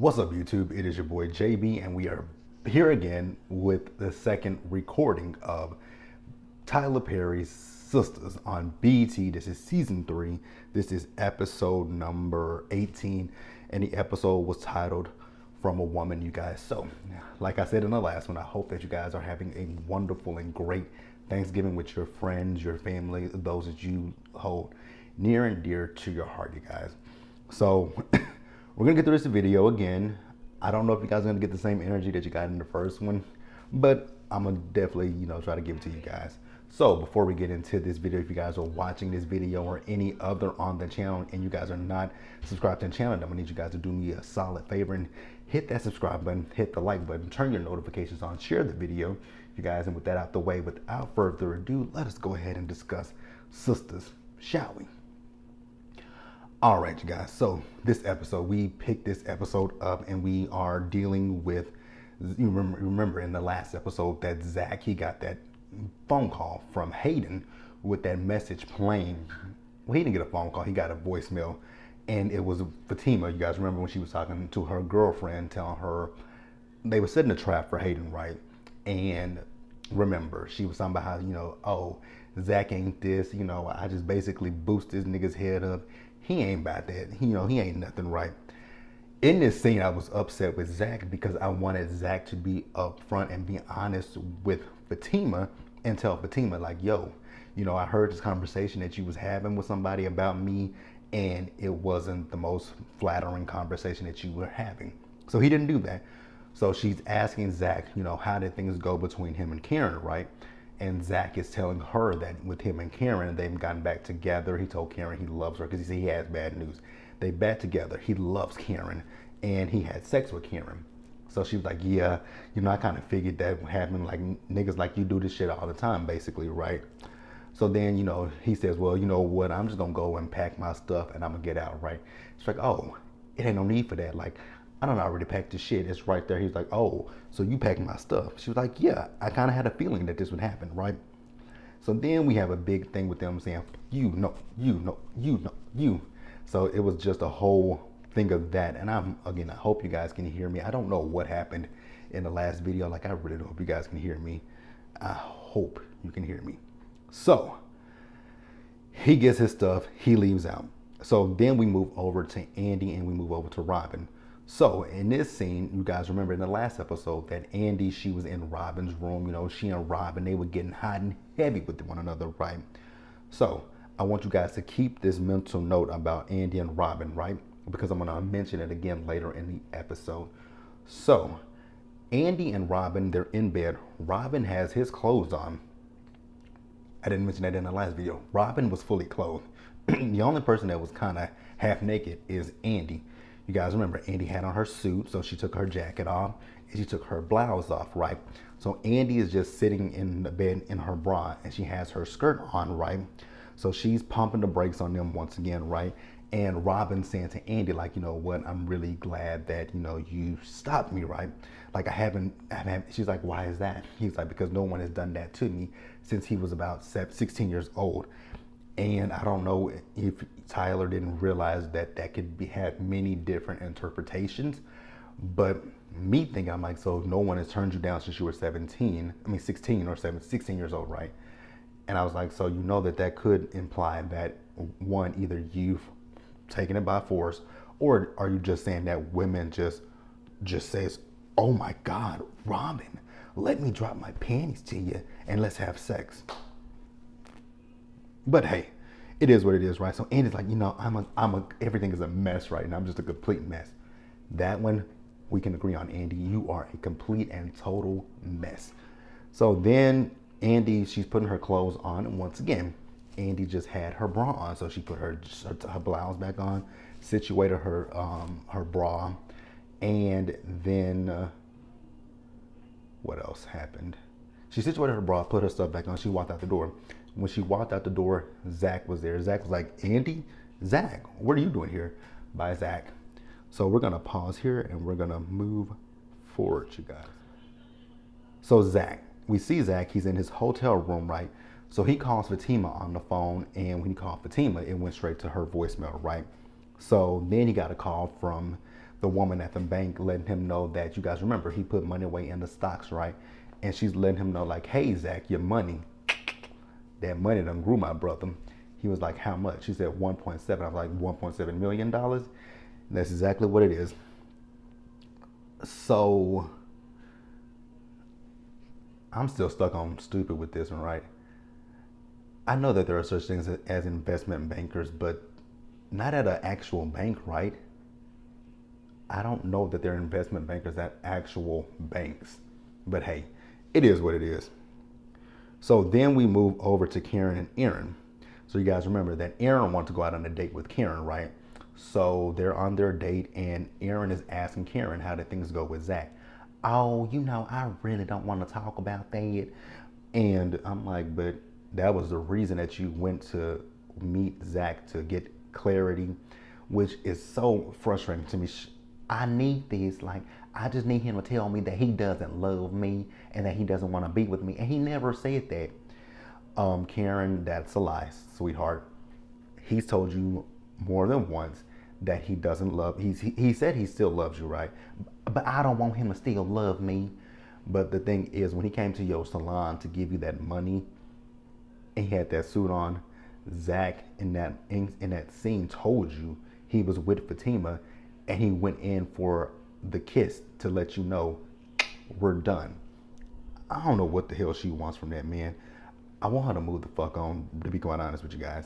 What's up, YouTube? It is your boy JB, and we are here again with the second recording of Tyler Perry's Sistas on BET. This is season 3. This is episode number 18, and the episode was titled From a Woman, you guys. So, like I said in the last one, I hope that you guys are having a wonderful and great Thanksgiving with your friends, your family, those that you hold near and dear to your heart, you guys. So, we're gonna get through this video again. I don't know if you guys are gonna get the same energy that you got in the first one, but I'm gonna definitely, try to give it to you guys. So before we get into this video, if you guys are watching this video or any other on the channel and you guys are not subscribed to the channel, I'm gonna need you guys to do me a solid favor and hit that subscribe button, hit the like button, turn your notifications on, share the video, you guys. And with that out the way, without further ado, let us go ahead and discuss Sistas, shall we? All right, you guys. So this episode, we picked this episode up and we are dealing with, you remember in the last episode that Zach, he got that phone call from Hayden with that message playing. Well, he didn't get a phone call, he got a voicemail, and it was Fatima. You guys remember when she was talking to her girlfriend, telling her they were setting a trap for Hayden, right? And remember, she was talking about how, oh, Zach ain't this, I just basically boost this nigga's head up. He ain't about that. He ain't nothing, right? In this scene, I was upset with Zach because I wanted Zach to be upfront and be honest with Fatima and tell Fatima, like, yo, I heard this conversation that you was having with somebody about me, and it wasn't the most flattering conversation that you were having. So he didn't do that. So she's asking Zach, how did things go between him and Karen, right? And Zach is telling her that with him and Karen, they've gotten back together. He told Karen he loves her because he said he has bad news. They back together. He loves Karen, and he had sex with Karen. So she was like, yeah, I kind of figured that would happen. Like, niggas like you do this shit all the time, basically, right? So then, he says, well, you know what? I'm just going to go and pack my stuff, and I'm going to get out, right? She's like, oh, it ain't no need for that. Like, I don't already packed the shit. It's right there. He's like, oh, so you packed my stuff. She was like, yeah, I kind of had a feeling that this would happen, right? So then we have a big thing with them saying, you. So it was just a whole thing of that. And I hope you guys can hear me. I don't know what happened in the last video. Like, I really hope you guys can hear me. I hope you can hear me. So he gets his stuff. He leaves out. So then we move over to Andy and we move over to Robin. So in this scene, you guys remember in the last episode that Andy, she was in Robin's room. She and Robin, they were getting hot and heavy with one another, right? So I want you guys to keep this mental note about Andy and Robin, right? Because I'm going to mention it again later in the episode. So Andy and Robin, they're in bed. Robin has his clothes on. I didn't mention that in the last video. Robin was fully clothed. The only person that was kind of half naked is Andy. You guys remember Andy had on her suit, so she took her jacket off and she took her blouse off, right? So Andy is just sitting in the bed in her bra and she has her skirt on, right? So she's pumping the brakes on them once again, right? And Robin saying to Andy, like, you know what, I'm really glad that, you stopped me, right? Like, I haven't, she's like, why is that? He's like, because no one has done that to me since he was about 16 years old. And I don't know if Tyler didn't realize that could have many different interpretations. But me thinking, I'm like, so no one has turned you down since you were 16 or 16 years old, right? And I was like, so that could imply that, one, either you've taken it by force, or are you just saying that women just says, oh my God, Robin, let me drop my panties to you and let's have sex. But hey, it is what it is, right? So Andy's like, everything is a mess right now. I'm just a complete mess. That one, we can agree on, Andy. You are a complete and total mess. So then Andy, she's putting her clothes on, and once again, Andy just had her bra on. So she put her blouse back on, situated her bra, and then what else happened? She situated her bra, put her stuff back on. She walked out the door. When she walked out the door, Zach was there. Zach was like, Andy, Zach, what are you doing here? By Zach. So we're going to pause here and we're going to move forward, you guys. So Zach, we see Zach, he's in his hotel room, right? So he calls Fatima on the phone, and when he called Fatima, it went straight to her voicemail, right? So then he got a call from the woman at the bank letting him know that, you guys remember, he put money away in the stocks, right? And she's letting him know, like, hey, Zach, your money, that money done grew, my brother. He was like, how much? She said 1.7. I was like, $1.7 million? That's exactly what it is. So I'm still stuck on stupid with this one, right? I know that there are such things as investment bankers, but not at an actual bank, right? I don't know that there are investment bankers at actual banks. But hey, it is what it is. So then we move over to Karen and Aaron. So you guys remember that Aaron wanted to go out on a date with Karen, right? So they're on their date and Aaron is asking Karen, how did things go with Zach? Oh, I really don't want to talk about that. And I'm like, but that was the reason that you went to meet Zach, to get clarity, which is so frustrating to me. I need this. Like, I just need him to tell me that he doesn't love me and that he doesn't want to be with me. And he never said that. Karen, that's a lie, sweetheart. He's told you more than once that he doesn't love. He said he still loves you, right? But I don't want him to still love me. But the thing is, when he came to your salon to give you that money, and he had that suit on, Zach in that scene told you he was with Fatima, and he went in for the kiss to let you know we're done. I don't know what the hell she wants from that man. I want her to move the fuck on, to be quite honest with you guys.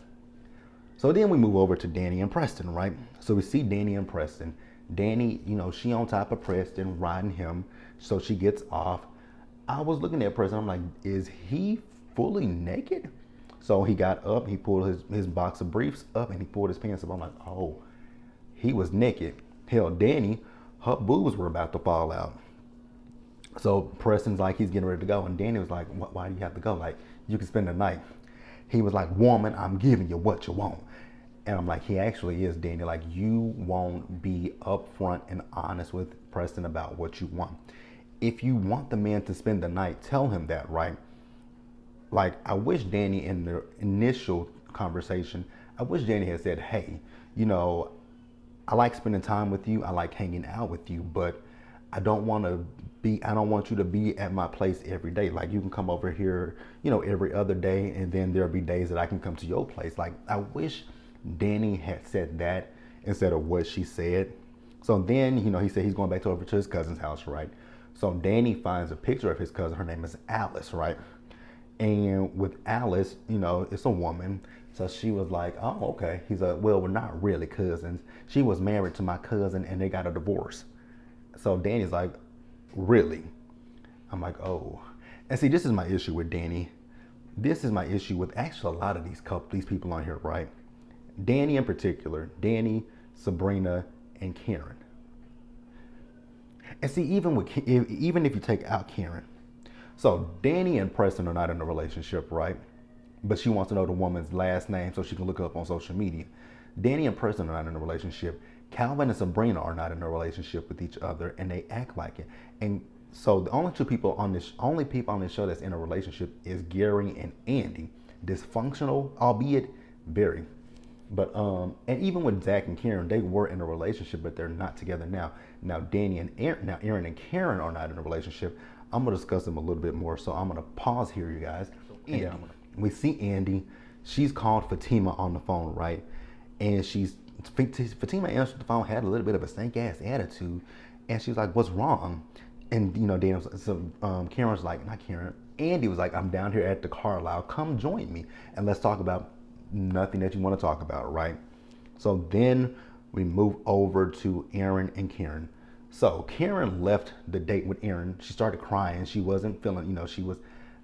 So then we move over to Danny and Preston, right? So we see Danny and Preston. Danny, she on top of Preston, riding him. So she gets off. I was looking at Preston, I'm like, is he fully naked? So he got up, he pulled his box of briefs up, and he pulled his pants up. I'm like, oh, he was naked. Hell, Danny, her boobs were about to fall out. So Preston's like, he's getting ready to go. And Danny was like, why do you have to go? Like, you can spend the night. He was like, woman, I'm giving you what you want. And I'm like, he actually is, Danny. Like, you won't be upfront and honest with Preston about what you want. If you want the man to spend the night, tell him that, right? Like, I wish Danny, in the initial conversation, I wish Danny had said, hey, I like spending time with you. I like hanging out with you, but I don't want you to be at my place every day. Like, you can come over here, every other day, and then there'll be days that I can come to your place. Like, I wish Danny had said that instead of what she said. So then, he said he's going back over to his cousin's house, right? So Danny finds a picture of his cousin. Her name is Alice, right? And with Alice, it's a woman. So she was like, oh, okay. He's like, well, we're not really cousins. She was married to my cousin and they got a divorce. So Danny's like, really? I'm like, oh. And see, this is my issue with Danny. This is my issue with actually a lot of these people on here, right? Danny in particular, Danny, Sabrina, and Karen. And see, even if you take out Karen, so Danny and Preston are not in a relationship, right? But she wants to know the woman's last name so she can look it up on social media. Danny and Preston are not in a relationship. Calvin and Sabrina are not in a relationship with each other, and they act like it. And so the only people on this show that's in a relationship is Gary and Andy. Dysfunctional, albeit very. But and even with Zach and Karen, they were in a relationship, but they're not together now. Now Aaron and Karen are not in a relationship. I'm gonna discuss them a little bit more, so I'm gonna pause here, you guys. Andy, we see Andy. She's called Fatima on the phone, right? And Fatima answered the phone, had a little bit of a stank ass attitude, and she's like, "What's wrong?" And Karen's like, not Karen. Andy was like, "I'm down here at the Carlisle. Come join me, and let's talk about nothing that you want to talk about, right?" So then we move over to Aaron and Karen. So Karen left the date with Aaron. She started crying. She wasn't feeling,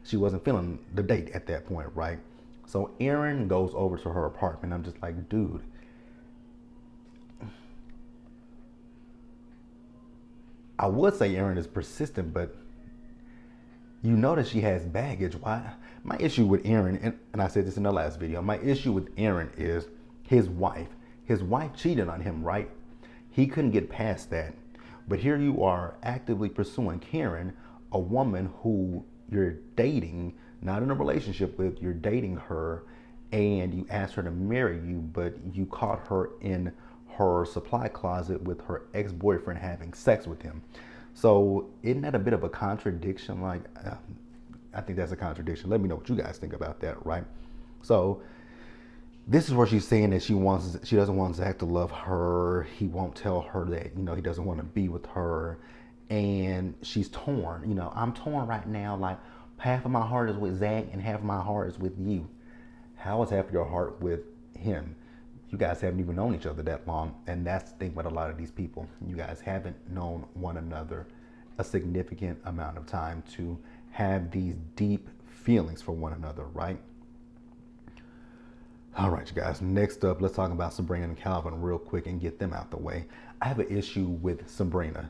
she wasn't feeling the date at that point, right? So Aaron goes over to her apartment. I'm just like, dude, I would say Aaron is persistent, but you know that she has baggage. Why? My issue with Aaron, and I said this in the last video, my issue with Aaron is his wife. His wife cheated on him, right? He couldn't get past that. But here you are actively pursuing Karen, a woman who you're dating, not in a relationship with, you're dating her, and you asked her to marry you, but you caught her in her supply closet with her ex-boyfriend having sex with him. So isn't that a bit of a contradiction? Like, I think that's a contradiction. Let me know what you guys think about that, right? So this is where she's saying that she doesn't want Zach to love her. He won't tell her that, he doesn't want to be with her. And she's torn. I'm torn right now. Like, half of my heart is with Zach and half of my heart is with you. How is half of your heart with him? You guys haven't even known each other that long. And that's the thing with a lot of these people. You guys haven't known one another a significant amount of time to have these deep feelings for one another, right? All right, you guys, next up, let's talk about Sabrina and Calvin real quick and get them out the way. I have an issue with Sabrina.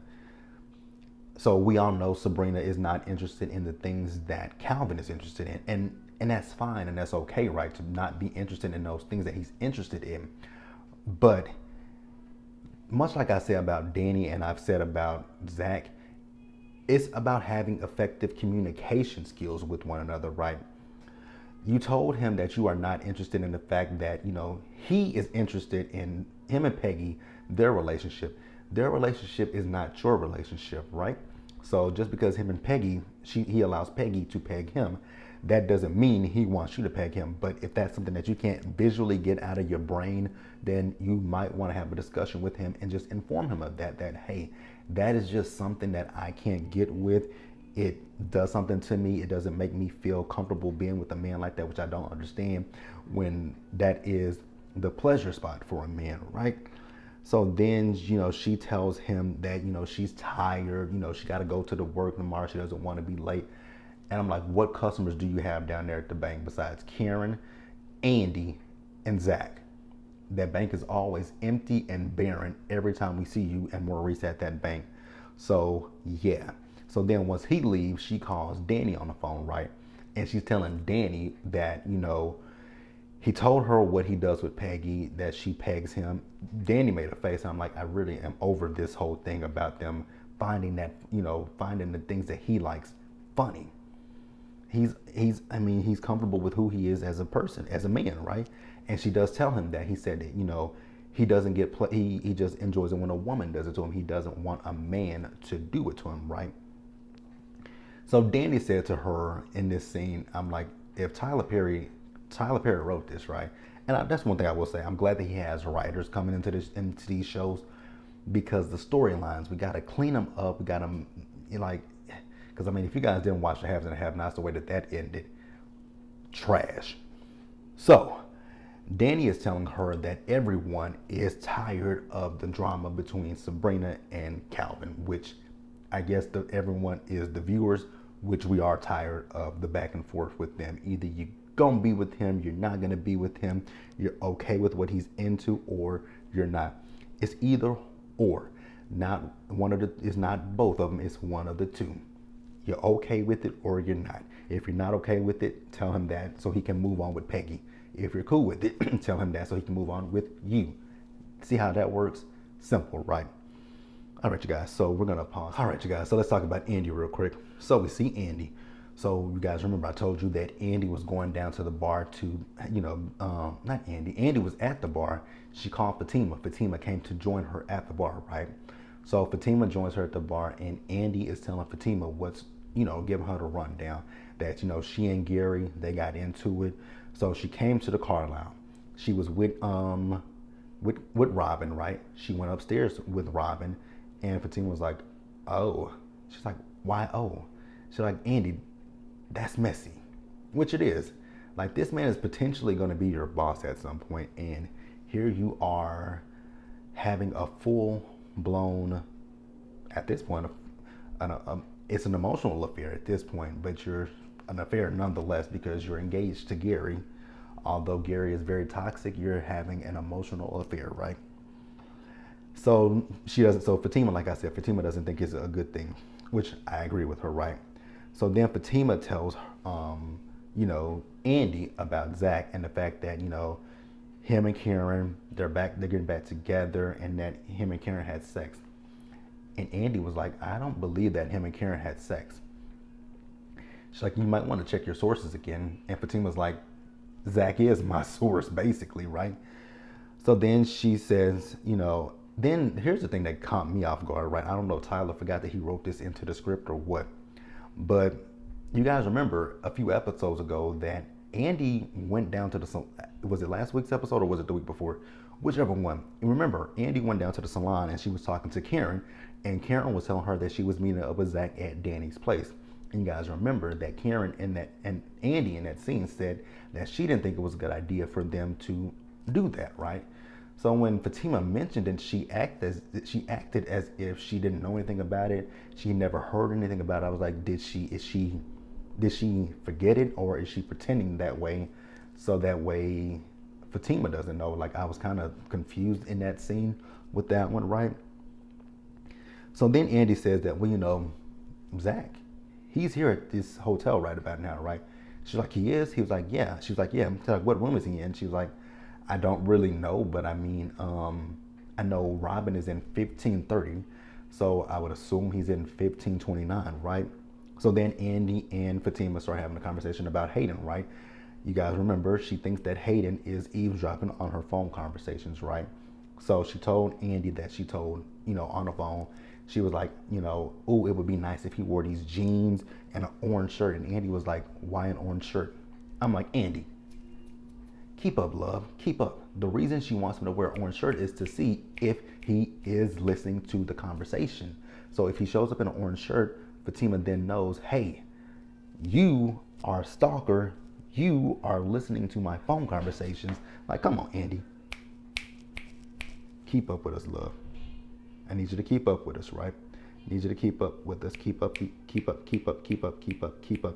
So we all know Sabrina is not interested in the things that Calvin is interested in. And that's fine and that's okay, right? To not be interested in those things that he's interested in. But much like I said about Danny and I've said about Zach, it's about having effective communication skills with one another, right? You told him that you are not interested in the fact that, he is interested in him and Peggy, their relationship. Their relationship is not your relationship, right? So just because him and Peggy, he allows Peggy to peg him, that doesn't mean he wants you to peg him. But if that's something that you can't visually get out of your brain, then you might want to have a discussion with him and just inform him of that, hey, that is just something that I can't get with. It does something to me. It doesn't make me feel comfortable being with a man like that, which I don't understand when that is the pleasure spot for a man, right? So then, she tells him that, she's tired, she got to go to the work tomorrow. She doesn't want to be late. And I'm like, what customers do you have down there at the bank besides Karen, Andy, and Zach? That bank is always empty and barren every time we see you and Maurice at that bank. So, yeah. So then once he leaves, she calls Danny on the phone, right? And she's telling Danny that, he told her what he does with Peggy, that she pegs him. Danny made a face. I'm like, I really am over this whole thing about them finding that, finding the things that he likes funny. He's comfortable with who he is as a person, as a man, right? And she does tell him that. He said that, he doesn't get he just enjoys it when a woman does it to him. He doesn't want a man to do it to him, right? So Danny said to her in this scene, I'm like, if Tyler Perry wrote this, right? And that's one thing I will say. I'm glad that he has writers coming into these shows, because the storylines, we got to clean them up. We got to, because if you guys didn't watch the Haves and the Have-Nots, the way that ended, trash. So Danny is telling her that everyone is tired of the drama between Sabrina and Calvin, which I guess everyone is the viewers, which we are tired of the back and forth with them. Either you gonna be with him, you're not gonna be with him, you're okay with what he's into, or you're not. It's either or. Not one of the. It's not both of them. It's one of the two. You're okay with it or you're not. If you're not okay with it, tell him that so he can move on with Peggy. If you're cool with it, tell him that so he can move on with you. See how that works? Simple, right? All right, you guys, so we're gonna pause. All right, you guys, so let's talk about Andy real quick. So we see Andy. So you guys remember I told you that Andy was going down to the bar to, not Andy. Andy was at the bar. She called Fatima. Fatima came to join her at the bar, right? So Fatima joins her at the bar, and Andy is telling Fatima what's, giving her the rundown that, she and Gary, they got into it. So she came to the car lounge. She was with Robin, right? She went upstairs with Robin. And Fatima was like, oh. She's like, why oh? She's like, Andy, that's messy. Which it is. Like, this man is potentially going to be your boss at some point. And here you are having a full-blown, at this point, it's an emotional affair at this point. But you're an affair nonetheless because you're engaged to Gary. Although Gary is very toxic, you're having an emotional affair, right? So Fatima, like I said, Fatima doesn't think it's a good thing, which I agree with her, right? So then Fatima tells, Andy about Zach and the fact that, him and Karen, they're getting back together, and that him and Karen had sex. And Andy was like, I don't believe that him and Karen had sex. She's like, you might want to check your sources again. And Fatima's like, Zach is my source, basically, right? So then she says, then here's the thing that caught me off guard, right? I don't know if Tyler forgot that he wrote this into the script or what, but you guys remember a few episodes ago that Andy went down to the, was it last week's episode or was it the week before? Whichever one. And remember, Andy went down to the salon and she was talking to Karen, and Karen was telling her that she was meeting up with Zach at Danny's place. And you guys remember that Karen and Andy in that scene said that she didn't think it was a good idea for them to do that, right? So when Fatima mentioned it, she acted as if she didn't know anything about it. She never heard anything about it. I was like, did she forget it, or is she pretending that way so that way Fatima doesn't know? Like, I was kind of confused in that scene with that one, right? So then Andy says that, well, Zach, he's here at this hotel right about now, right? She's like, he is? He was like, yeah. She was like, yeah. She's like, what room is he in? She was like, I don't really know, but I mean, I know Robin is in 1530, so I would assume he's in 1529, right? So then Andy and Fatima start having a conversation about Hayden, right? You guys remember, she thinks that Hayden is eavesdropping on her phone conversations, right? So she told Andy that she told, on the phone, she was like, oh, it would be nice if he wore these jeans and an orange shirt. And Andy was like, why an orange shirt? I'm like, Andy, keep up, love, keep up. The reason she wants him to wear an orange shirt is to see if he is listening to the conversation. So if he shows up in an orange shirt, Fatima then knows, hey, you are a stalker. You are listening to my phone conversations. Like, come on, Andy. Keep up with us, love. I need you to keep up with us, right? I need you to keep up with us. Keep up,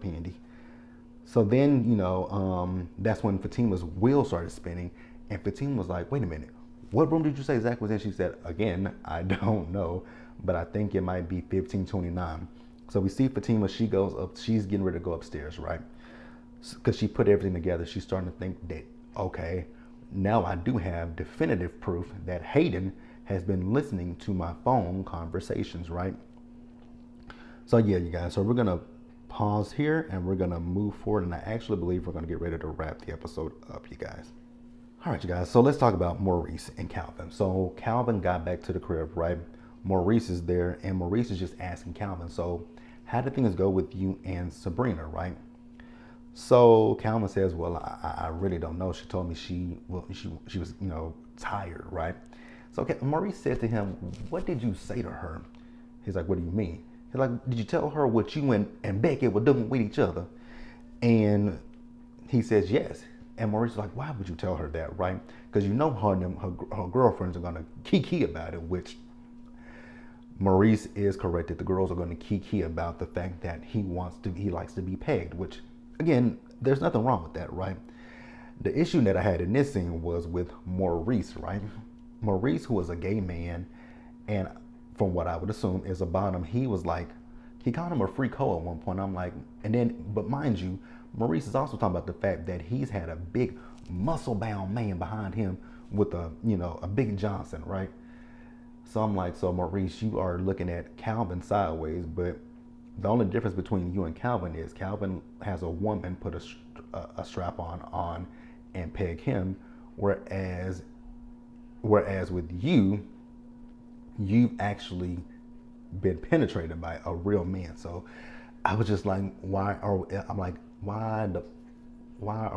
Andy. So then, that's when Fatima's wheel started spinning, and Fatima was like, wait a minute, what room did you say Zach was in? She said, again, I don't know, but I think it might be 1529. So we see Fatima, she goes up, she's getting ready to go upstairs, right? Because she put everything together. She's starting to think that, okay, now I do have definitive proof that Hayden has been listening to my phone conversations, right? So yeah, you guys, so we're gonna pause here and we're gonna move forward, and I actually believe we're gonna get ready to wrap the episode up, you guys. All right, you guys, so let's talk about Maurice and Calvin. So Calvin got back to the crib, right? Maurice is there, and Maurice is just asking Calvin, so how did things go with you and Sabrina, right? So Calvin says, well, I really don't know. She told me she was, tired, right? So Maurice said to him, what did you say to her? He's like, what do you mean? He's like, did you tell her what you and Becky were doing with each other? And he says, yes. And Maurice is like, why would you tell her that, right? Because her girlfriends are going to kiki about it, which Maurice is correct that the girls are going to kiki about the fact that he likes to be pegged, which, again, there's nothing wrong with that, right? The issue that I had in this scene was with Maurice, right? Maurice, who is a gay man, and from what I would assume is a bottom, he called him a freak hoe at one point. I'm like, but mind you, Maurice is also talking about the fact that he's had a big muscle-bound man behind him with a big Johnson, right? So I'm like, so Maurice, you are looking at Calvin sideways, but the only difference between you and Calvin is Calvin has a woman put a strap on and peg him, whereas with you've actually been penetrated by a real man. So I was just like, why are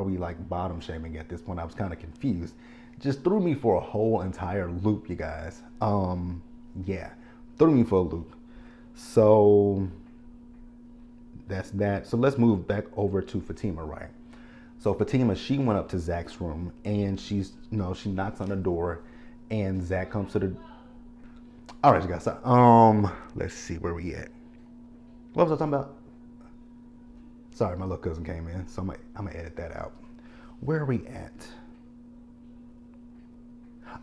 we like bottom shaming at this point? I was kind of confused. Just threw me for a whole entire loop, you guys. Yeah, threw me for a loop. So that's that. So let's move back over to Fatima, right? So Fatima, she went up to Zach's room, and she knocks on the door, and Zach comes to the. All right, you guys. Let's see where we at. What was I talking about? Sorry, my little cousin came in, so I'm gonna edit that out. Where are we at?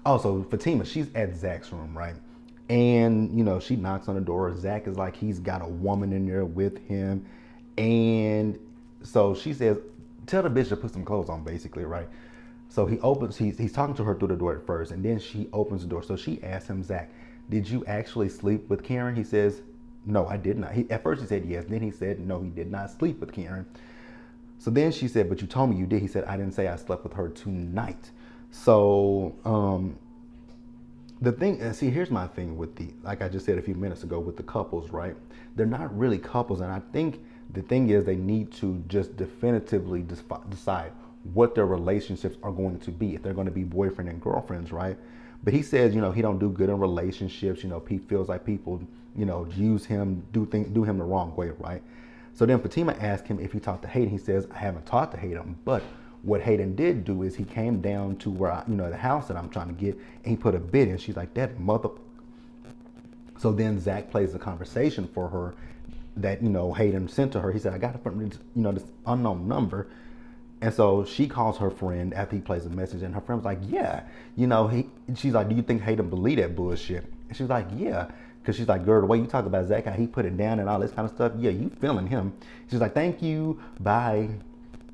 Oh, so Fatima, she's at Zach's room, right? And she knocks on the door. Zach is like, he's got a woman in there with him, and so she says, "Tell the bitch to put some clothes on," basically, right? So he's talking to her through the door at first, and then she opens the door. So she asks him, Zach, did you actually sleep with Karen? He says, no, I did not. At first he said yes, then he said no, he did not sleep with Karen. So then she said, but you told me you did. He said, I didn't say I slept with her tonight. So the thing, and see, here's my thing with the, like I just said a few minutes ago, with the couples, right? They're not really couples, and I think the thing is they need to just definitively decide what their relationships are going to be, if they're going to be boyfriend and girlfriends, right? But he says, he don't do good in relationships. He feels like people, use him, do him the wrong way, right? So then Fatima asked him if he talked to Hayden. He says, I haven't talked to Hayden, but what Hayden did do is he came down to where the house that I'm trying to get, and he put a bid in. She's like, that mother. So then Zach plays the conversation for her that Hayden sent to her. He said, I got it from this unknown number. And so she calls her friend after he plays a message, and her friend was like, yeah, she's like, do you think Hayden believe that bullshit? And she's like, yeah. Because she's like, girl, the way you talk about Zach, how he put it down and all this kind of stuff, yeah, you feeling him. She's like, thank you, bye.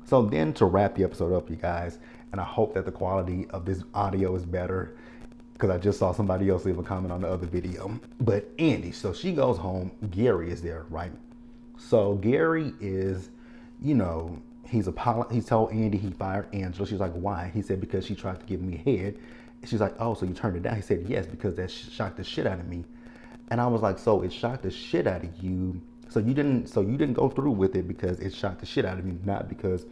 So then to wrap the episode up, you guys, and I hope that the quality of this audio is better, because I just saw somebody else leave a comment on the other video. But Andy, so she goes home, Gary is there, right? So Gary is, he told Andy he fired Angela. She's like, why? He said, because she tried to give me head. She's like, oh, so you turned it down? He said, yes, because that shocked the shit out of me. And I was like, so it shocked the shit out of you. So you didn't go through with it because it shocked the shit out of you, not because,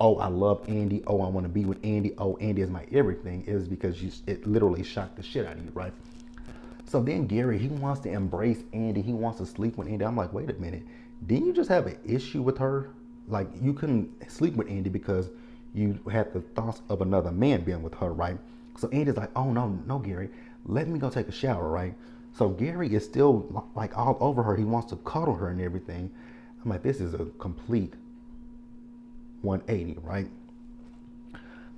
oh, I love Andy. Oh, I want to be with Andy. Oh, Andy is my everything. It was because it literally shocked the shit out of you, right? So then Gary, he wants to embrace Andy. He wants to sleep with Andy. I'm like, wait a minute. Didn't you just have an issue with her? Like, you couldn't sleep with Andy because you had the thoughts of another man being with her, right? So Andy's like, oh, no, Gary. Let me go take a shower, right? So Gary is still like all over her. He wants to cuddle her and everything. I'm like, this is a complete 180, right?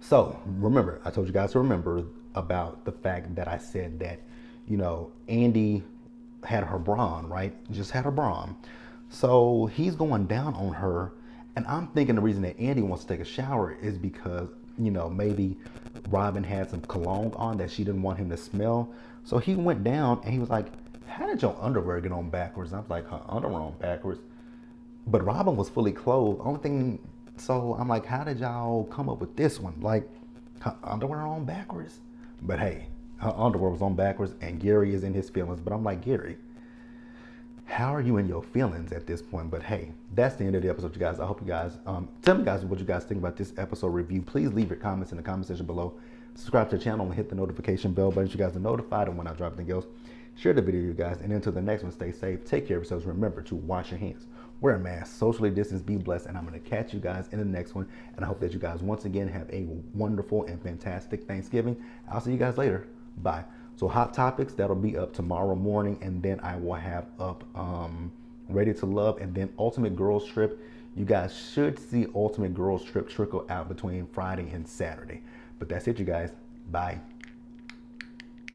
So remember, I told you guys to remember about the fact that I said that, Andy had her bra on, right? Just had her bra on. So he's going down on her. And I'm thinking the reason that Andy wants to take a shower is because, maybe Robin had some cologne on that she didn't want him to smell. So he went down and he was like, how did your underwear get on backwards? And I was like, her underwear on backwards. But Robin was fully clothed. Only thing, so I'm like, how did y'all come up with this one? Like, her underwear on backwards? But hey, her underwear was on backwards and Gary is in his feelings. But I'm like, Gary, how are you in your feelings at this point? But hey, that's the end of the episode, you guys. I hope you guys, tell me guys what you guys think about this episode review. Please leave your comments in the comment section below. Subscribe to the channel and hit the notification bell button so you guys are notified of when I drop anything else. Share the video, you guys. And until the next one, stay safe. Take care of yourselves. Remember to wash your hands, wear a mask, socially distance, be blessed. And I'm going to catch you guys in the next one. And I hope that you guys once again have a wonderful and fantastic Thanksgiving. I'll see you guys later. Bye. So Hot Topics, that'll be up tomorrow morning. And then I will have up Ready to Love. And then Ultimate Girls Trip. You guys should see Ultimate Girls Trip trickle out between Friday and Saturday. But that's it, you guys. Bye.